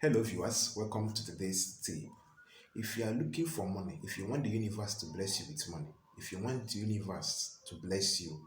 Hello, viewers. Welcome to today's tip. If you are looking for money, if you want the universe to bless you with money, if you want the universe to bless you,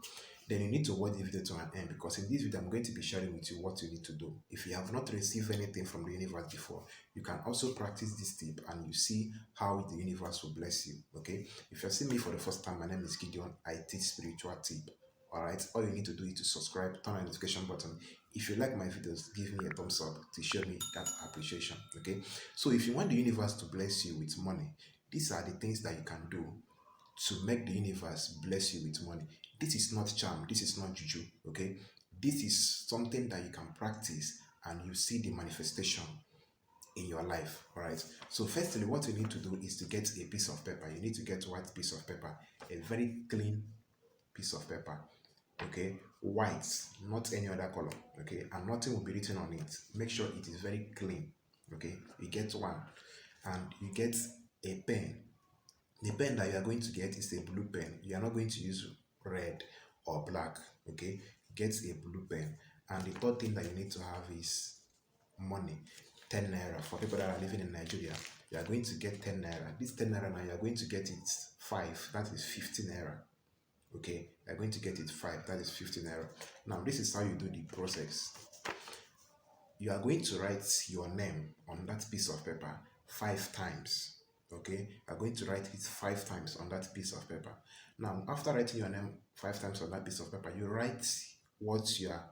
then you need to watch the video to an end because in this video, I'm going to be sharing with you what you need to do. If you have not received anything from the universe before, you can also practice this tip and you see how the universe will bless you. Okay. If you're seeing me for the first time, my name is Gideon. I teach spiritual tip. Alright, all you need to do is to subscribe, turn on the notification button. If you like my videos, give me a thumbs up to show me that appreciation. Okay, so if you want the universe to bless you with money, these are the things that you can do to make the universe bless you with money. This is not charm, this is not juju. Okay, this is something that you can practice and you see the manifestation in your life. All right, so firstly, what you need to do is to get a piece of paper. You need to get white piece of paper, a very clean piece of paper. Okay, white, not any other color. Okay, and nothing will be written on it. Make sure it is very clean. Okay, you get one, and you get a pen. The pen that you are going to get is a blue pen. You are not going to use red or black. Okay, get a blue pen. And the third thing that you need to have is money. 10 naira. For people that are living in Nigeria, you are going to get 10 naira. This 10 naira now, you are going to get it 5. That is 50 naira. Okay, you're going to get it 5, that is 50 naira. Now this is how you do the process. You are going to write your name on that piece of paper 5 times. Okay, you are going to write it 5 times on that piece of paper. Now after writing your name 5 times on that piece of paper, you write what you are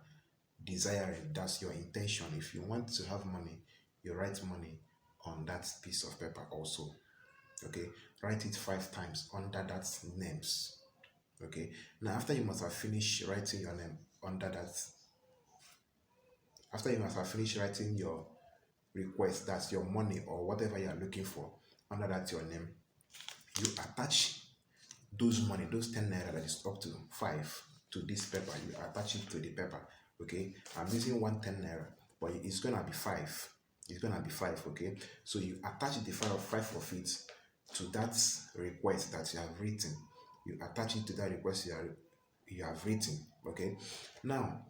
desiring. That's your intention. If you want to have money, you write money on that piece of paper also. Okay, write it 5 times under that names. Okay, now after you must have finished writing your name under that, after you must have finished writing your request, that's your money or whatever you are looking for under that your name, you attach those money, those 10 naira that is up to 5 to this paper. You attach it to the paper. Okay, I'm using 110 naira, but it's gonna be 5. It's gonna be 5. Okay, so you attach the 5 of it to that request that you have written. You attach it to that request you have written. Okay, now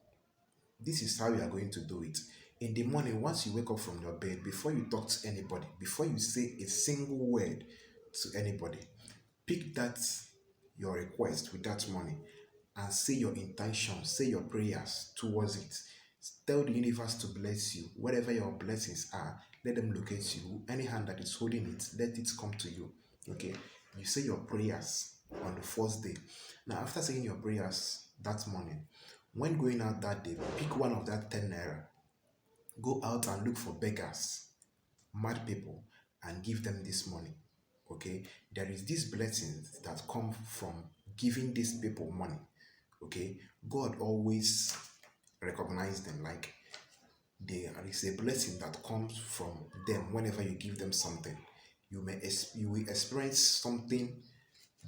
this is how you are going to do it. In the morning, once you wake up from your bed, before you talk to anybody, before you say a single word to anybody, pick that your request with that money and say your intention, say your prayers towards it. Tell the universe to bless you. Wherever your blessings are, let them locate you. Any hand that is holding it, let it come to you. Okay, you say your prayers on the first day. Now after saying your prayers that morning, when going out that day, pick one of that 10 naira, go out and look for beggars, mad people, and give them this money. Okay, there is this blessings that come from giving these people money. Okay, God always recognize them, like there is a blessing that comes from them. Whenever you give them something, you will experience something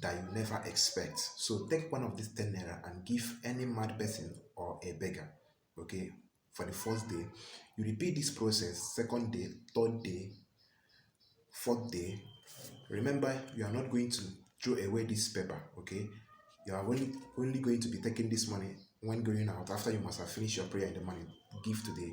that you never expect. So take one of these 10 naira and give any mad person or a beggar. Okay, for the first day, you repeat this process. Second day, third day, fourth day. Remember, you are not going to throw away this paper. Okay, you are only going to be taking this money when going out. After you must have finished your prayer in the morning, give to the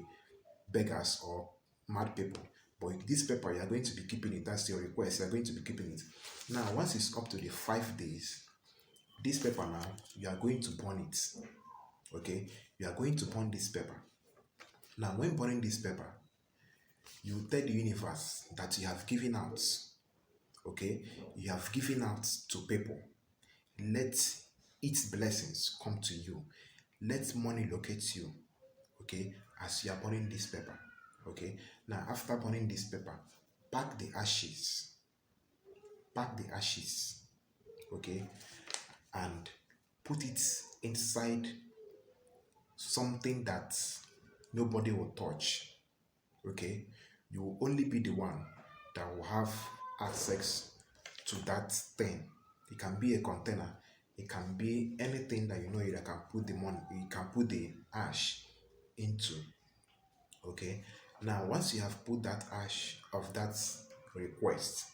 beggars or mad people. But this paper, you are going to be keeping it. That's your request. You are going to be keeping it. Now, once it's up to the 5 days, this paper now, you are going to burn it. Okay, you are going to burn this paper. Now, when burning this paper, you tell the universe that you have given out. Okay, you have given out to people. Let its blessings come to you. Let money locate you. Okay, as you are burning this paper. Okay, now after burning this paper, pack the ashes. Pack the ashes. Okay, and put it inside something that nobody will touch. Okay, you will only be the one that will have access to that thing. It can be a container, it can be anything that you know you can put the money, you can put the ash into. Okay, now once you have put that ash of that request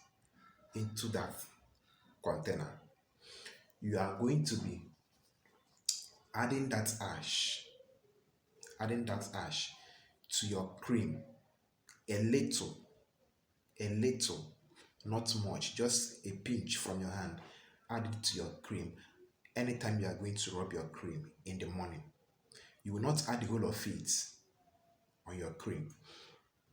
into that container, you are going to be adding that ash to your cream little, a little, not much, just a pinch from your hand, add it to your cream anytime you are going to rub your cream in the morning. You will not add the whole of it on your cream.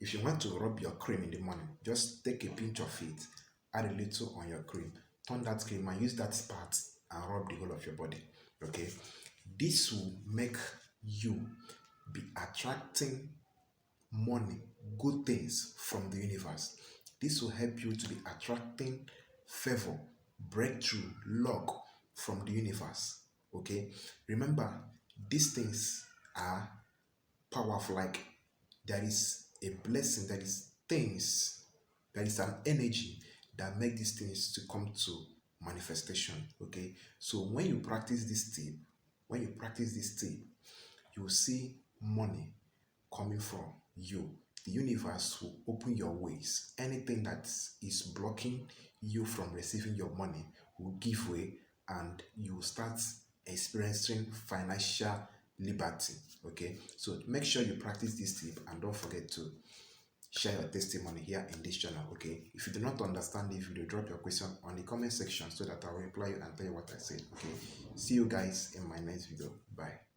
If you want to rub your cream in the morning, just take a pinch of it, add a little on your cream, turn that cream and use that part and rub the whole of your body. Okay, this will make you be attracting money, good things from the universe. This will help you to be attracting favor, breakthrough, luck from the universe. Okay, remember, these things are powerful. Like, there is a blessing, there is things, there is an energy that make these things to come to manifestation. Okay, so when you practice this tip, you will see money coming from you. The universe will open your ways. Anything that is blocking you from receiving your money will give way, and you will start experiencing financial liberty. Okay, so make sure you practice this tip and don't forget to share your testimony here in this channel. Okay, if you do not understand the video, drop your question on the comment section so that I will reply you and tell you what I said. Okay, see you guys in my next video. Bye.